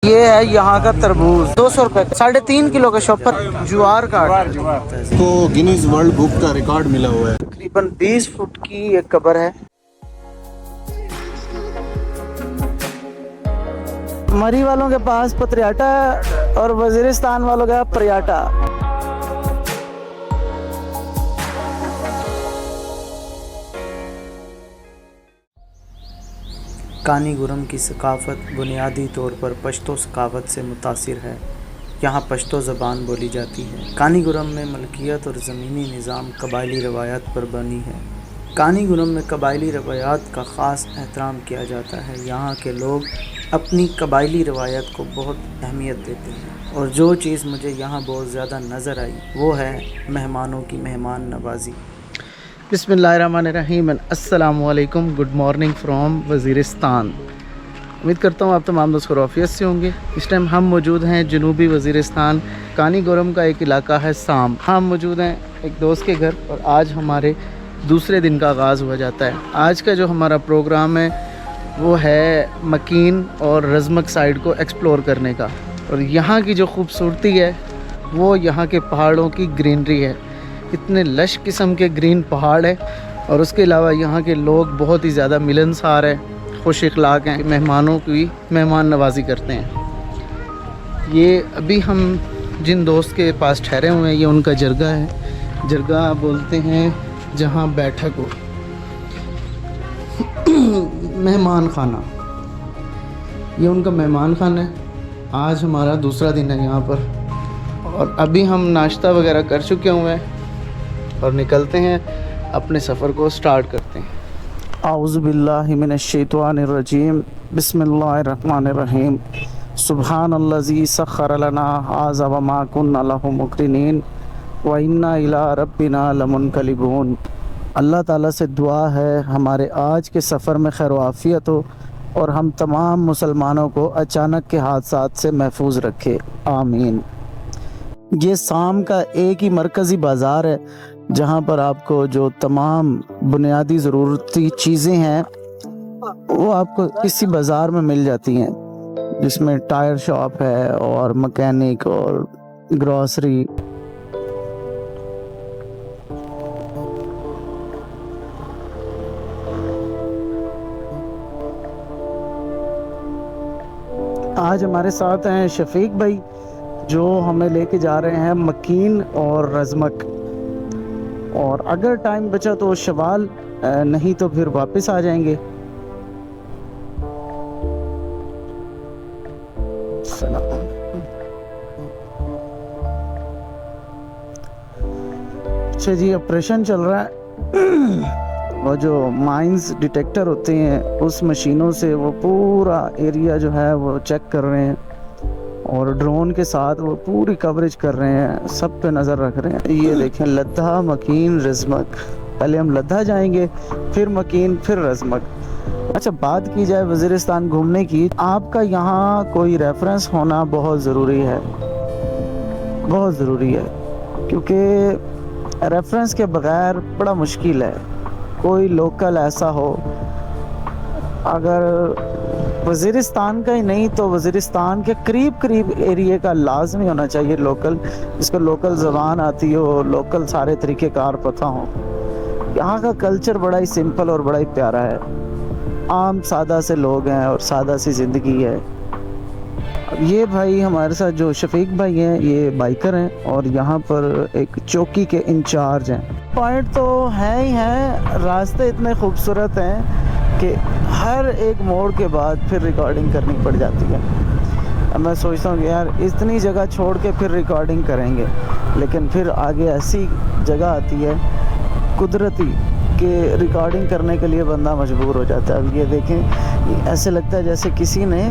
ये है यहाँ का तरबूज 200 रुपए, 3.5 किलो का शॉपर ज्वार का को गिनीज वर्ल्ड बुक का रिकॉर्ड मिला हुआ है। तकरीबन 20 फुट की एक कब्र है। मरी वालों के पास पत्रियाटा है और वजीरिस्तान वालों का परियाटा। कानीगुरम की सकाफ़त बुनियादी तौर पर पश्तो सकाफ़त से मुतासिर है। यहाँ पश्तो ज़बान बोली जाती है। कानीगुरम में मलकियत और ज़मीनी निज़ाम कबायली रवायात पर बनी है। कानीगुरम में कबायली रवायात का ख़ास एहतराम किया जाता है। यहाँ के लोग अपनी कबायली रवायत को बहुत अहमियत देते हैं और जो चीज़ मुझे यहाँ बहुत ज़्यादा नज़र आई वो है मेहमानों की मेहमान नवाज़ी। बिस्मिल्लाहिर्रहमानिर्रहीम, अस्सलामु अलैकुम, गुड मॉर्निंग फ्रॉम वज़ीरिस्तान। उम्मीद करता हूँ आप तमाम दोस्त खैरियत से होंगे। इस टाइम हम मौजूद हैं जनूबी वज़ीरिस्तान, कानीगुरम का एक इलाका है साम। हम मौजूद हैं एक दोस्त के घर और आज हमारे दूसरे दिन का आगाज़ हुआ जाता है। आज का जो हमारा प्रोग्राम है वो है मकीन और रज़मक साइड को एक्सप्लोर करने का। और यहाँ की जो खूबसूरती है वो यहाँ के पहाड़ों की ग्रीनरी है। इतने लश किस्म के ग्रीन पहाड़ है और उसके अलावा यहाँ के लोग बहुत ही ज़्यादा मिलनसार है, खुश इखलाक हैं, मेहमानों की मेहमान नवाजी करते हैं। ये अभी हम जिन दोस्त के पास ठहरे हुए हैं ये उनका जरगा है। जरगा बोलते हैं जहाँ बैठक हो, मेहमान खाना, ये उनका मेहमान खाना है। आज हमारा दूसरा दिन है यहाँ पर और अभी हम नाश्ता वगैरह कर चुके हुए हैं और निकलते हैं, अपने सफ़र को स्टार्ट करते हैं। आऊज़ु बिल्लाहि मिनश्शैतानिर्रजीम, बिस्मिल्लाहिर्रहमानिर्रहीम, सुब्हानल्लज़ी सख़्ख़र लना हाज़ा व मा कुन्ना लहु मुक़रिनीन व इन्ना इला रब्बिना लमुनक़लिबून। अल्लाह ताला से दुआ है हमारे आज के सफ़र में खैर आफ़ियत हो और हम तमाम मुसलमानों को अचानक के हादसात से महफूज रखे, आमीन। ये साम का एक ही मरकज़ी बाज़ार है जहाँ पर आपको जो तमाम बुनियादी ज़रूरती चीज़ें हैं वो आपको इसी बाज़ार में मिल जाती हैं, जिसमें टायर शॉप है और मैकेनिक और ग्रॉसरी। आज हमारे साथ हैं शफीक भाई जो हमें लेके जा रहे हैं मकीन और रज़मक, और अगर टाइम बचा तो शवाल, नहीं तो फिर वापस आ जाएंगे। अच्छा जी, ऑपरेशन चल रहा है। वो जो माइंस डिटेक्टर होते हैं उस मशीनों से वो पूरा एरिया जो है वो चेक कर रहे हैं और ड्रोन के साथ वो पूरी कवरेज कर रहे हैं, सब पे नज़र रख रहे हैं। ये देखें, लद्दा, मकीन, रज़मक। पहले हम लद्दा जाएंगे, फिर मकीन, फिर रज़मक। अच्छा, बात की जाए वज़ीरिस्तान घूमने की, आपका यहाँ कोई रेफरेंस होना बहुत ज़रूरी है, बहुत ज़रूरी है, क्योंकि रेफरेंस के बग़ैर बड़ा मुश्किल है। कोई लोकल ऐसा हो, अगर वज़ीरिस्तान का ही नहीं तो वज़ीरिस्तान के करीब करीब एरिया का लाजमी होना चाहिए लोकल, जिसको लोकल ज़बान आती हो, लोकल सारे तरीक़ेकार पता हो। यहाँ का कल्चर बड़ा ही सिंपल और बड़ा ही प्यारा है। आम सादा से लोग हैं और सादा सी ज़िंदगी है। अब ये भाई हमारे साथ जो शफीक भाई हैं ये बाइकर हैं और यहाँ पर एक चौकी के इंचार्ज हैं। पॉइंट तो है ही है, रास्ते इतने खूबसूरत हैं कि हर एक मोड़ के बाद फिर रिकॉर्डिंग करनी पड़ जाती है। अब मैं सोचता हूँ कि यार इतनी जगह छोड़ के फिर रिकॉर्डिंग करेंगे, लेकिन फिर आगे ऐसी जगह आती है कुदरती कि रिकॉर्डिंग करने के लिए बंदा मजबूर हो जाता है। अब ये देखें, ऐसे लगता है जैसे किसी ने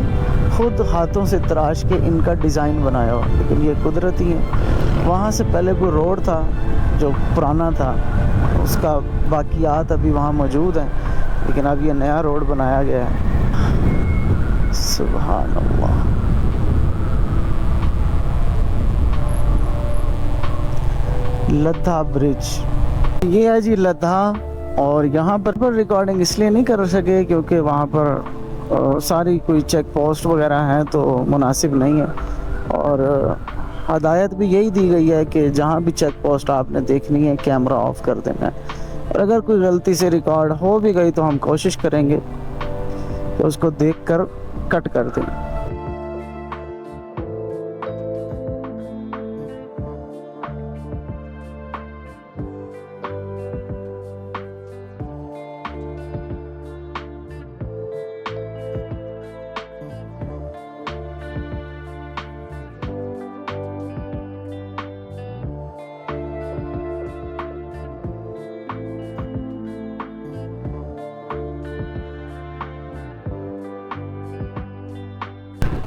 खुद हाथों से तराश के इनका डिज़ाइन बनाया हो, लेकिन ये कुदरती है। वहाँ से पहले कोई रोड था जो पुराना था, उसका बाकियात अभी वहाँ मौजूद हैं, लेकिन अब ये नया रोड बनाया गया है। सुभान अल्लाह। लद्दा ब्रिज, ये है जी लद्दा। और यहाँ पर रिकॉर्डिंग इसलिए नहीं कर सके क्योंकि वहाँ पर सारी कोई चेक पोस्ट वगैरह हैं तो मुनासिब नहीं है। और हदायत भी यही दी गई है कि जहाँ भी चेक पोस्ट आपने देखनी है कैमरा ऑफ कर देना है। और अगर कोई गलती से रिकॉर्ड हो भी गई तो हम कोशिश करेंगे कि उसको देखकर कट कर दें।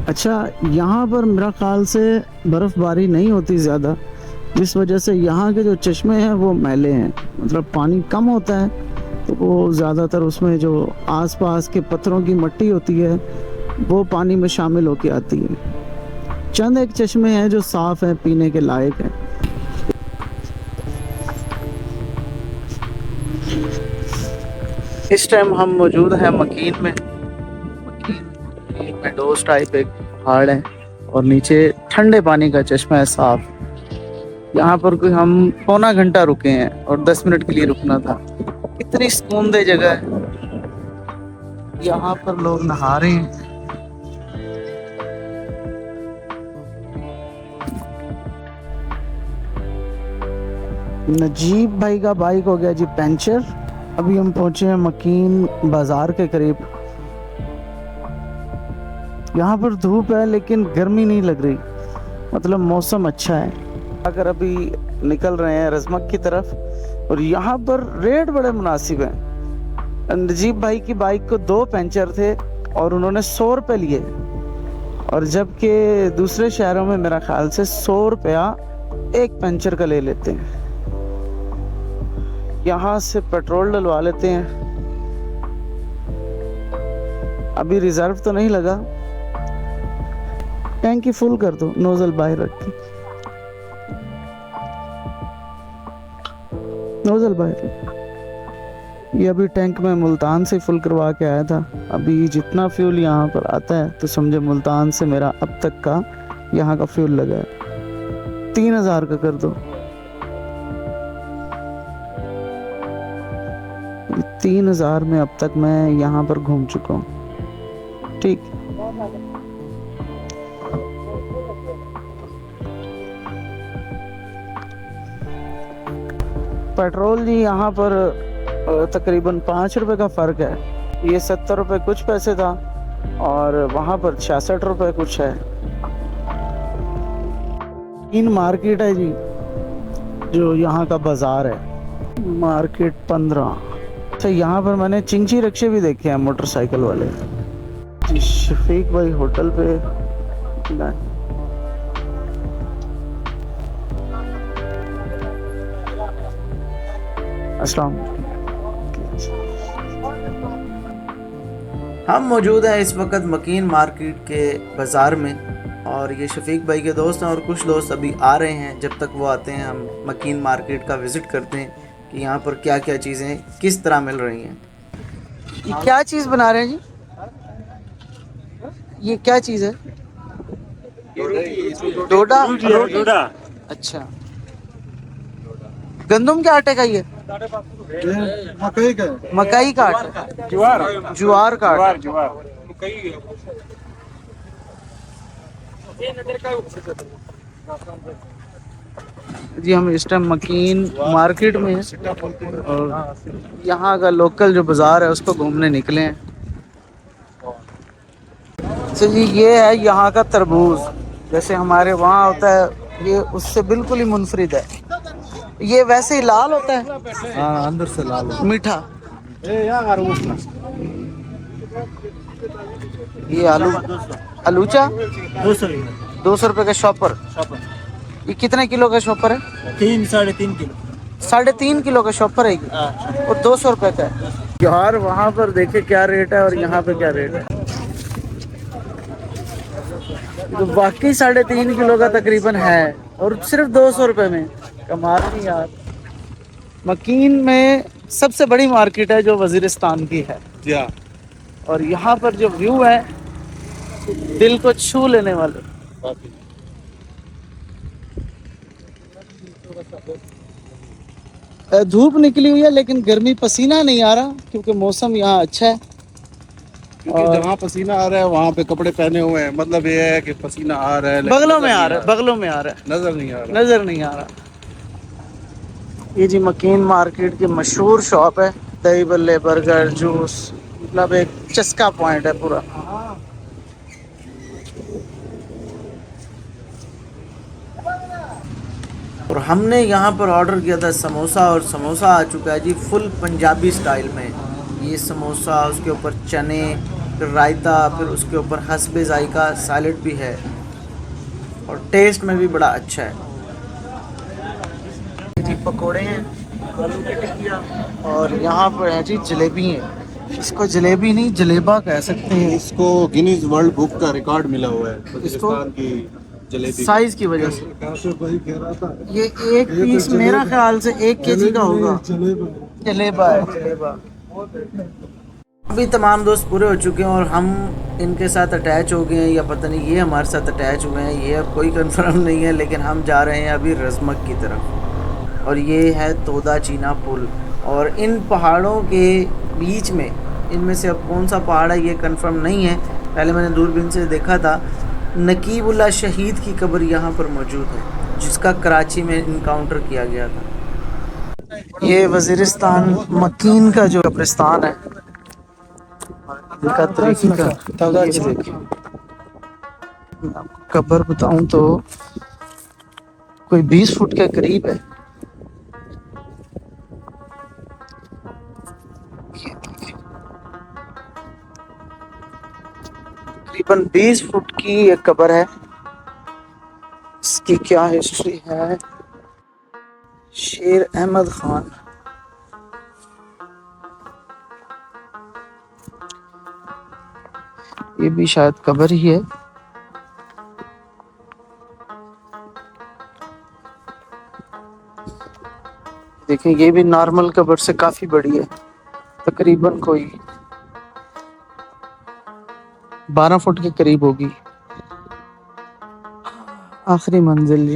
अच्छा, यहाँ पर मेरा ख्याल से बर्फ़बारी नहीं होती ज़्यादा, जिस वजह से यहाँ के जो चश्मे हैं वो मैले हैं, मतलब पानी कम होता है तो वो ज़्यादातर उसमें जो आसपास के पत्थरों की मिट्टी होती है वो पानी में शामिल होके आती है। चंद एक चश्मे हैं जो साफ़ हैं, पीने के लायक हैं। इस टाइम हम मौजूद हैं मकीन में। मेडोज टाइप एक पहाड़ है और नीचे ठंडे पानी का चश्मा है साफ। यहाँ पर कोई हम पौना घंटा रुके हैं और 10 मिनट के लिए रुकना था। इतनी सुकूनदेह जगह है, यहाँ पर लोग नहा रहे हैं। नजीब भाई का बाइक हो गया जी पंचर। अभी हम पहुंचे हैं मकीन बाजार के करीब। यहाँ पर धूप है लेकिन गर्मी नहीं लग रही, मतलब मौसम अच्छा है। अगर अभी निकल रहे हैं रजमक की तरफ और यहाँ पर रेट बड़े मुनासिब हैं। नजीब भाई की बाइक को 2 पंचर थे और उन्होंने 100 रुपये लिए, और जबकि दूसरे शहरों में मेरा ख्याल से 100 रुपया एक पंचर का ले लेते हैं। यहाँ से पेट्रोल डलवा लेते हैं। अभी रिजर्व तो नहीं लगा, टैंकी फुल कर दो, नोजल बाहर रख के, नोजल बाहर। ये अभी टैंक में मुल्तान से फुल करवा के आया था। अभी जितना फ्यूल यहाँ पर आता है तो समझे मुल्तान से मेरा अब तक का यहाँ का फ्यूल लगा है। 3000 का कर दो। 3000 में अब तक मैं यहाँ पर घूम चुका हूँ। ठीक, पेट्रोल जी यहाँ पर तकरीबन 5 रुपए का फ़र्क है। ये 70 रुपए कुछ पैसे था और वहाँ पर 66 रुपए कुछ है। इन मार्केट है जी, जो यहाँ का बाज़ार है, मार्केट 15। अच्छा, यहाँ पर मैंने चिंची रिक्शे भी देखे हैं, मोटरसाइकिल वाले। शफीक भाई होटल पे अस्सलाम। हम मौजूद हैं इस वक्त मकीन मार्केट के बाज़ार में, और ये शफीक भाई के दोस्त हैं और कुछ दोस्त अभी आ रहे हैं। जब तक वो आते हैं हम मकीन मार्केट का विज़िट करते हैं कि यहाँ पर क्या क्या चीज़ें किस तरह मिल रही हैं। ये क्या चीज़ बना रहे हैं जी? ये क्या चीज़ है? डोडा। डोडा। अच्छा, गंदम के आटे का ही है? मकई का आटा, ज्वार का आटा। जी हम इस टाइम मकीन मार्केट में हैं और यहाँ का लोकल जो बाजार है उसको घूमने निकले हैं। तो जी ये है यहाँ का तरबूज, जैसे हमारे वहाँ होता है, ये उससे बिल्कुल ही मुनफरिद है। ये वैसे ही लाल होता है? हाँ, अंदर से लाल है। मीठा। ये आलू आलूचा 200 रुपए का शॉपर। ये कितने किलो का शॉपर है? 3-3.5 किलो। 3.5 किलो का शॉपर है और 200 रुपए का है। यार वहाँ पर देखे क्या रेट है और यहाँ पे क्या रेट है। तो वाकई 3.5 किलो का तकरीबन है और सिर्फ 200 रुपए में। कमाल नहीं यार। मकीन में सबसे बड़ी मार्केट है जो वजीरिस्तान की है। और यहाँ पर जो व्यू है दिल को छू लेने वाले। धूप निकली हुई है लेकिन गर्मी, पसीना नहीं आ रहा क्योंकि मौसम यहाँ अच्छा है। क्योंकि जहाँ पसीना आ रहा है वहाँ पे कपड़े पहने हुए हैं, मतलब ये है कि पसीना आ रहा है लेकिन बगलों में नजर आ नहीं रहा है, बगलों में आ रहा है, नजर नहीं आ रहा। नजर नहीं आ रहा। ये जी मकीन मार्केट की मशहूर शॉप है, दही बल्ले, बर्गर, जूस, मतलब एक चस्का पॉइंट है पूरा। और हमने यहाँ पर ऑर्डर किया था समोसा, और समोसा आ चुका है जी फुल पंजाबी स्टाइल में। ये समोसा, उसके ऊपर चने, फिर रायता, फिर उसके ऊपर हसबे जायका सैलेड भी है, और टेस्ट में भी बड़ा अच्छा है जी। पकोड़े हैं, आलू की टिक्कियाँ, और यहाँ पर है जी जलेबी है। इसको जलेबी नहीं जलेबा कह सकते हैं, इसको गिनीज वर्ल्ड बुक का रिकॉर्ड मिला हुआ है वजीरिस्तान की जलेबी साइज की वजह से। ये एक पीस मेरा ख्याल से 1 kg का होगा। जलेबा है, जलेबा। अभी तमाम दोस्त पूरे हो चुके हैं और हम इनके साथ अटैच हो गए हैं, या पता नहीं ये हमारे साथ अटैच हुए हैं, ये अब कोई कंफर्म नहीं है। लेकिन हम जा रहे हैं अभी रज़मक की तरफ, और ये है तोदा चीना पुल। और इन पहाड़ों के बीच में, इनमें से अब कौन सा पहाड़ है ये कंफर्म नहीं है। पहले मैंने दूरबीन से देखा था, नकीबुल्ला शहीद की कब्र यहाँ पर मौजूद है, जिसका कराची में इनकाउंटर किया गया था। ये वज़ीरिस्तान मकीन का जो कब्रिस्तान है, इनका तरीका ये देखिए। मैं आपको कब्र बताऊं तो कोई 20 फुट के करीब है। तकरीबन 20 फुट की एक कब्र है। इसकी क्या हिस्ट्री है? शेर अहमद खान, ये भी शायद कब्र ही है। देखिए ये भी नॉर्मल कब्र से काफी बड़ी है, तकरीबन कोई 12 फुट के करीब होगी। आखिरी मंजिल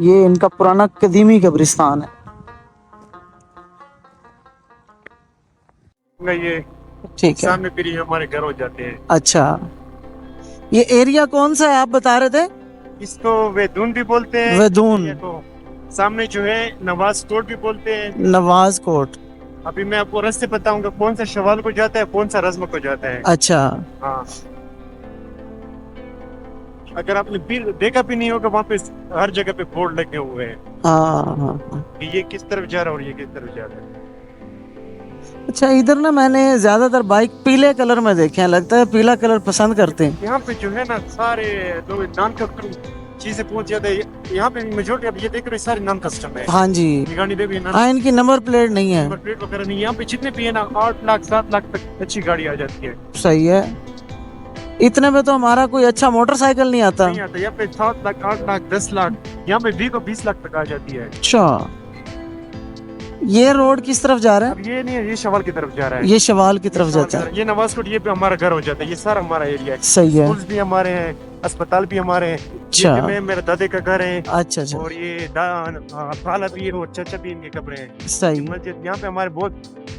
ये इनका पुराना कदीमी कब्रिस्तान है। ये ठीक है, सामने फिर ये हमारे घर हो जाते हैं। अच्छा ये एरिया कौन सा है आप बता रहे थे? इसको वेदून भी बोलते हैं। वेदून। ये तो सामने जो है नवाज कोट भी बोलते हैं। नवाज कोट। अभी मैं आपको रास्ते बताऊंगा कौन सा शवाल को जाता है, कौन सा रज़्म को जाता है। अच्छा, हाँ, अगर आपने भी देखा भी नहीं होगा, वहाँ पे हर जगह पे बोर्ड लगे हुए हैं हाँ। कि ये किस तरफ जा रहा है और ये किस तरफ जा रहा है। अच्छा, इधर ना मैंने ज्यादातर बाइक पीले कलर में देखे हैं, लगता है पीला कलर पसंद करते हैं। यहाँ पे जो है ना सारे लोग नॉन कस्टम चीजें पहुंच जाते हैं। यहाँ पे मेजोरिटी अब ये देख रहे सारे नॉन कस्टम है। हाँ जी, ये गाड़ी देखिए ना, हाँ इनकी नंबर प्लेट नहीं है। नंबर प्लेट वगैरह नहीं। यहाँ पे जितने भी है ना 8 लाख 7 लाख तक अच्छी गाड़ी आ जाती है। सही है, इतने में तो हमारा कोई अच्छा मोटरसाइकिल नहीं आता। नहीं आता। यहाँ पे 7 लाख 8 लाख 10 लाख, यहाँ पे 20 लाख तक आ जाती है। अच्छा, ये रोड किस तरफ जा रहा है? अब ये नहीं है, ये शवाल की तरफ जा रहा है। ये शवाल की तरफ जाता है। ये नवाज कोट, ये भी हमारा घर हो जाता है। ये सारा हमारा एरिया है। सही है। स्कूल्स भी हमारे हैं, अस्पताल भी हमारे हैं। अच्छा। ये में मेरे दादे का घर है। अच्छा अच्छा, और ये खाला भी है और चाचा भी, इनके कब्रें हैं। सही। मस्जिद, यहाँ पे हमारे बहुत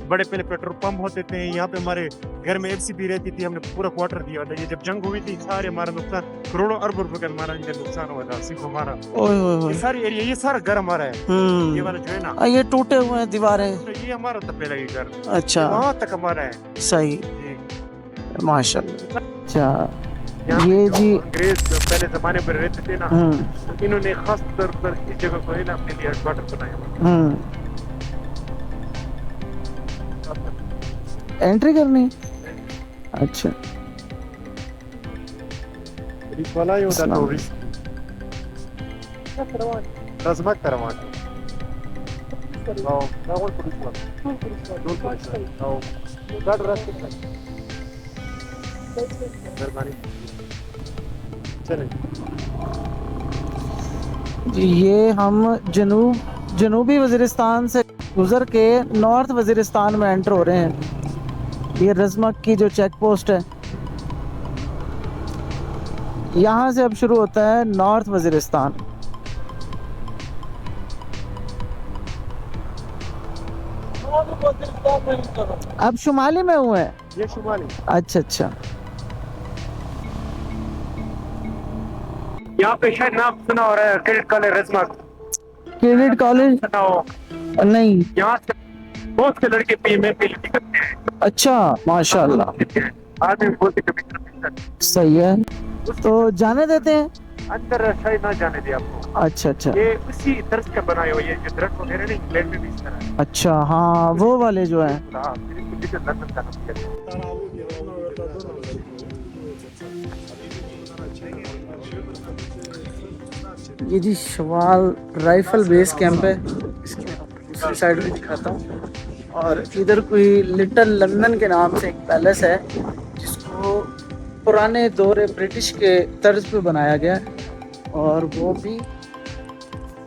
बड़े पहले पेट्रोल पंप होते थे। यहाँ पे हमारे घर में एफसीबी रहती थी, हमने पूरा क्वार्टर दिया था। ये जब जंग हुई थी सारे हमारा नुकसान, करोड़ों अरबों रुपए का हमारा इनका नुकसान हुआ था सिर्फ हमारा। ओए ओए ओए। ये सारी एरिया, ये सारा घर हमारा है। ये वाला जो है ना, ये टूटे हुए हैं दीवारें। तो ये हमारा था पहला ये घर। अच्छा, वहाँ तक हमारा है। सही, जी। माशाल्लाह। अच्छा, यहाँ ये पे जी जो अंग्रेज पहले जमाने में रहते थे ना, तो इन्होंने खास तौर पर इस जगह को है ना अपने लिए हेडक्वार्टर बनाया। एंट्री करनी, अच्छा रिस वाला ही होता तो रिस रज़मक करवान। आओ रावण पुलिस वाला, दूर पुलिस वाला। आओ गाड़ रास्ते पर मेहरबानी। चलें। ये हम जनूबी वज़ीरिस्तान से गुजर के नॉर्थ वजीरिस्तान में एंटर हो रहे हैं। ये रज़मक की जो चेक पोस्ट है, यहाँ से अब शुरू होता है नॉर्थ वजीरिस्तान। अब शुमाली में हुए हैं। ये शुमाली, अच्छा अच्छा, यहाँ पे शायद नाम सुना हो रहा है क्रेडिट कॉलेज रज़मक, क्रेडिट कॉलेज सुना हो। नहीं। यहाँ से बहुत से लड़के पीएमए पीएचडी करते हैं। अच्छा माशाल्लाह, आदमी बोलते कभी सही है, तो जाने देते हैं। अंदर शायद ना जाने दे आपको। अच्छा अच्छा ये उसी तर्ज का बनाए हुए ये जो दरख्त वगैरह नहीं, इंग्लैंड में भी इस तरह है। अच्छा, हाँ वो वाले जो है। हाँ, फिर इसको लिटिल लंदन का नाम दिया गया। ये जी शवाल राइफल बेस कैंप है, इसकी दूसरी साइड में दिखाता हूँ। और इधर कोई लिटिल लंदन के नाम से एक पैलेस है, जिसको पुराने दौरे ब्रिटिश के तर्ज पे बनाया गया है, और वो भी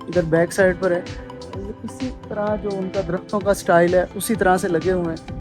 इधर बैक साइड पर है। ये इसी तरह जो उनका दरख्तों का स्टाइल है उसी तरह से लगे हुए हैं।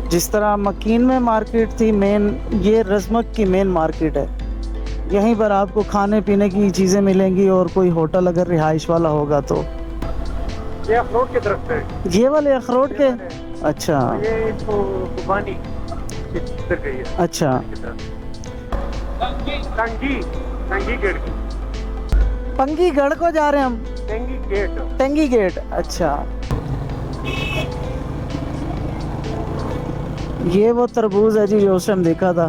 जिस तरह मकीन में मार्केट थी मेन, ये रज़मक की मेन मार्केट है। यहीं पर आपको खाने पीने की चीज़ें मिलेंगी, और कोई होटल अगर रिहाइश वाला होगा तो। ये अखरोट के दरख्त है। ये वाले अखरोट के, अच्छा ये इसको खुबानी उतर गई है। अच्छा, टंगी टंगी गेट की, पंगी गढ़ को जा रहे हैं हम, टंगी गेट। Tangy gate. अच्छा, ये वो तरबूज है जी जो उस टाइम देखा था।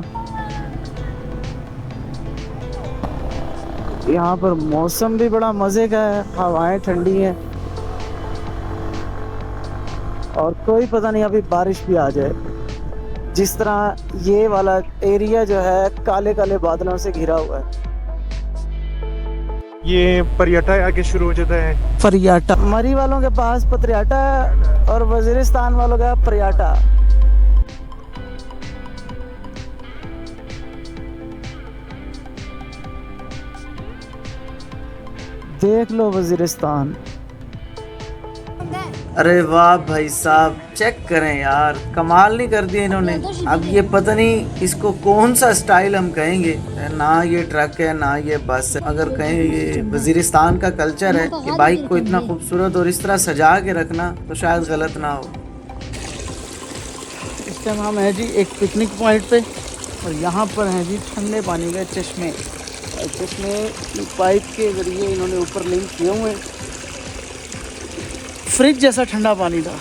यहाँ पर मौसम भी बड़ा मज़े का है, हवाएं ठंडी हैं, और कोई पता नहीं अभी बारिश भी आ जाए। जिस तरह ये वाला एरिया जो है काले काले बादलों से घिरा हुआ है। ये परियटा आगे शुरू हो जाता है। परियाटा, मरी वालों के पास पत्रियाटा है, और वजीरिस्तान वालों का परियाटा। देख लो वजीरिस्तान। अरे वाह भाई साहब, चेक करें यार, कमाल नहीं कर दिया इन्होंने। अब ये पता नहीं इसको कौन सा स्टाइल हम कहेंगे, ना ये ट्रक है ना ये बस है। अगर कहें ये वजीरिस्तान का कल्चर है कि बाइक को इतना खूबसूरत और इस तरह सजा के रखना, तो शायद गलत ना हो। इस टाइम हम हैं जी एक पिकनिक पॉइंट पे, और यहाँ पर हैं जी ठंडे पानी के चश्मे। चश्मे पाइप के जरिए इन्होंने ऊपर लिंक किए हुए हैं, फ्रिज जैसा ठंडा पानी था।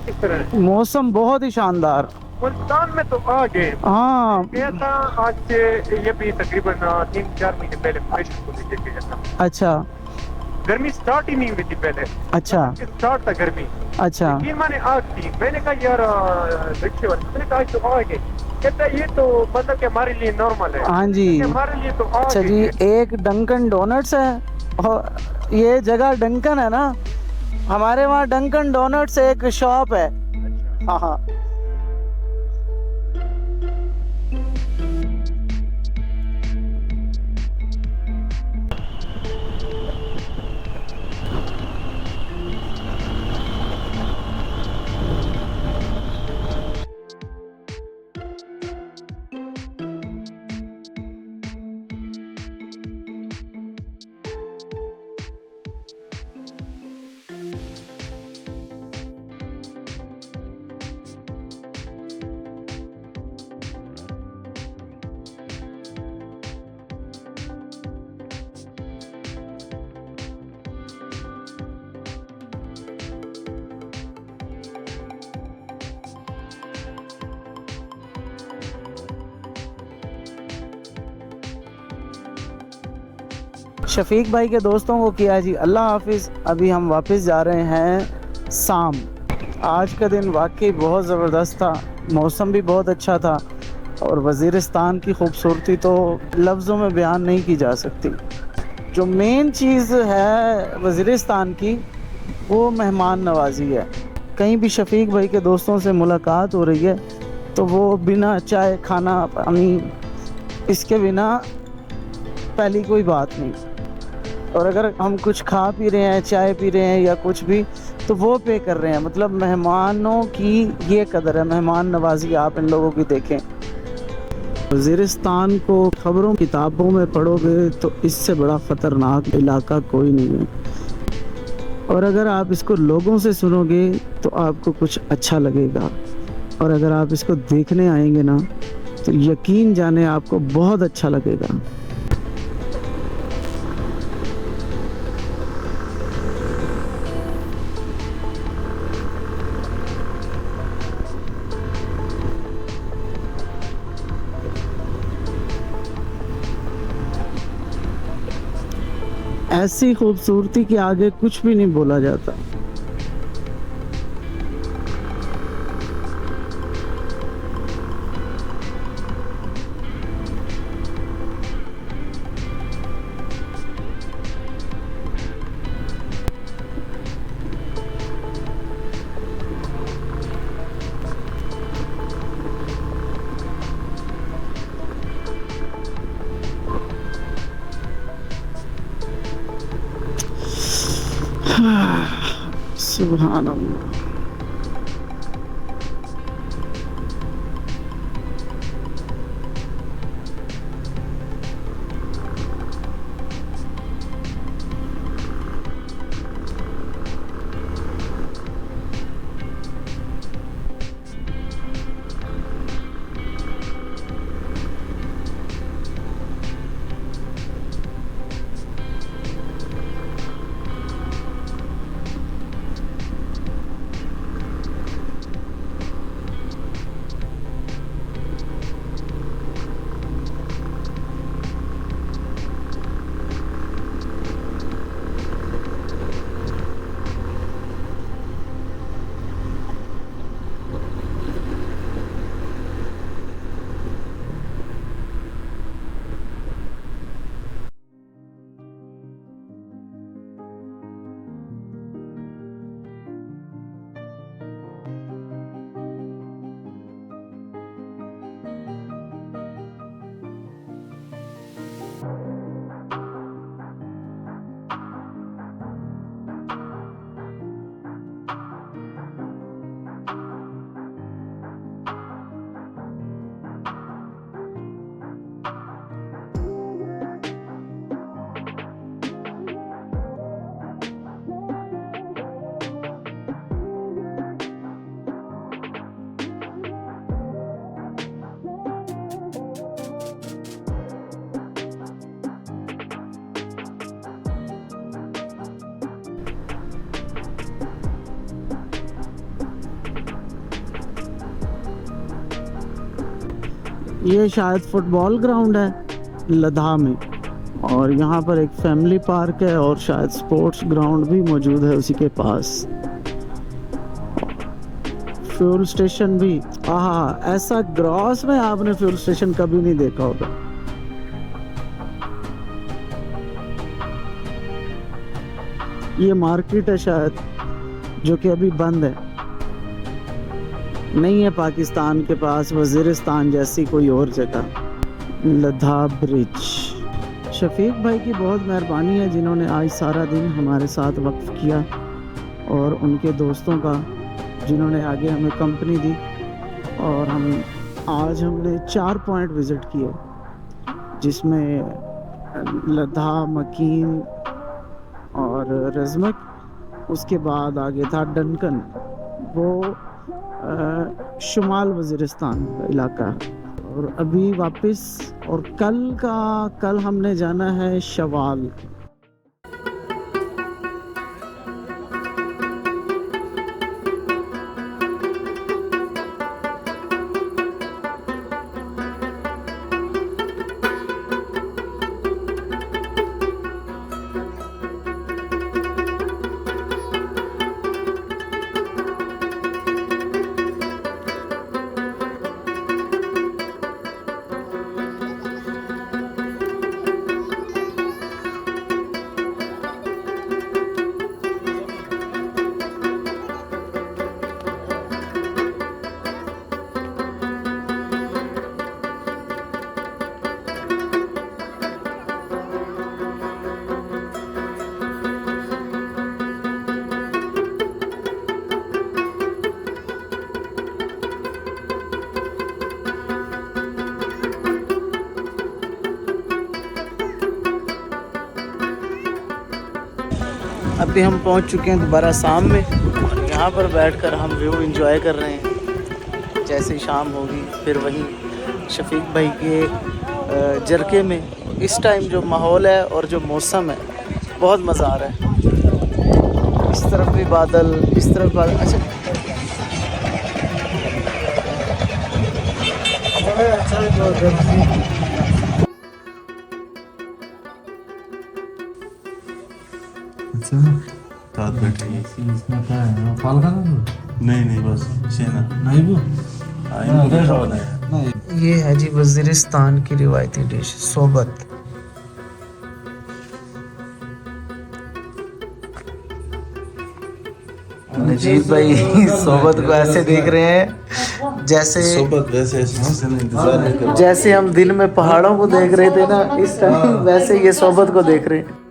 किस तरह है? मौसम बहुत ही शानदार। मुल्तान में तो आ गए, हाँ गया था आज से, ये भी तकरीबन 3-4 महीने पहले ऑपरेशन को लेके गया था। अच्छा गर्मी स्टार्ट ही नहीं हुई थी पहले, अच्छा स्टार्ट था गर्मी, अच्छा लेकिन मैंने आग थी। मैंने कहा यार रिक्शे वाले, मैंने कहा तो आ गए, कहता है ये तो मतलब कि हमारे लिए नॉर्मल है। हाँ जी। कि हमारे लिए तो आ अच्छा गए जी, हैं। एक डंकन डोनट्स है और ये जगह डंकन है ना, हमारे वहाँ डंकन डोनट्स एक शॉप है। हाँ हाँ। शफीक भाई के दोस्तों को किया जी अल्लाह हाफिज़। अभी हम वापस जा रहे हैं शाम। आज का दिन वाकई बहुत ज़बरदस्त था, मौसम भी बहुत अच्छा था और वज़ीरिस्तान की खूबसूरती तो लफ्ज़ों में बयान नहीं की जा सकती। जो मेन चीज़ है वज़ीरिस्तान की वो मेहमान नवाजी है। कहीं भी शफीक भाई के दोस्तों से मुलाकात हो रही है तो वो बिना चाय खाना पानी इसके बिना पहली कोई बात नहीं। और अगर हम कुछ खा पी रहे हैं, चाय पी रहे हैं या कुछ भी, तो वो पे कर रहे हैं। मतलब मेहमानों की ये कदर है, मेहमान नवाजी आप इन लोगों की देखें। वज़ीरिस्तान को खबरों किताबों में पढ़ोगे तो इससे बड़ा ख़तरनाक इलाका कोई नहीं है, और अगर आप इसको लोगों से सुनोगे तो आपको कुछ अच्छा लगेगा, और अगर आप इसको देखने आएंगे ना तो यकीन जाने आपको बहुत अच्छा लगेगा। ऐसी खूबसूरती के आगे कुछ भी नहीं बोला जाता। सुभान अल्लाह। ये शायद फुटबॉल ग्राउंड है लद्दाख में, और यहाँ पर एक फैमिली पार्क है और शायद स्पोर्ट्स ग्राउंड भी मौजूद है उसी के पास। फ्यूल स्टेशन भी, हाँ, ऐसा ग्रॉस में आपने फ्यूल स्टेशन कभी नहीं देखा होगा। ये मार्केट है शायद, जो कि अभी बंद है, नहीं है पाकिस्तान के पास वजीरिस्तान जैसी कोई और जगह। लद्दाख ब्रिज, शफीक भाई की बहुत मेहरबानी है जिन्होंने आज सारा दिन हमारे साथ वक्फ किया, और उनके दोस्तों का जिन्होंने आगे हमें कंपनी दी। और हमने 4 पॉइंट विज़िट किए, जिसमें लद्दाख, मकीन और रज़मक। उसके बाद आगे था डनकन, वो शुमाल वज़ीरिस्तान का इलाका है। और अभी वापस, और कल हमने जाना है शवाल। अभी हम पहुंच चुके हैं दोबारा शाम में, और यहाँ पर बैठकर हम व्यू एंजॉय कर रहे हैं। जैसे ही शाम होगी फिर वहीं शफीक भाई के जरके में इस टाइम जो माहौल है और जो मौसम है, बहुत मज़ा आ रहा है। इस तरफ भी बादल, इस तरफ बादल। अच्छा साथ बैठे इसमें क्या है, फल खाना तो? नहीं बस सेना नहीं वो ये है जी वज़ीरिस्तान की रिवायती डिश सोबत। नजीब भाई सोबत को ऐसे देख रहे हैं जैसे सोबत वैसे इंतजार नहीं कर जैसे हम दिल में पहाड़ों को देख रहे थे ना, इस टाइम वैसे ये सोबत को देख रहे हैं।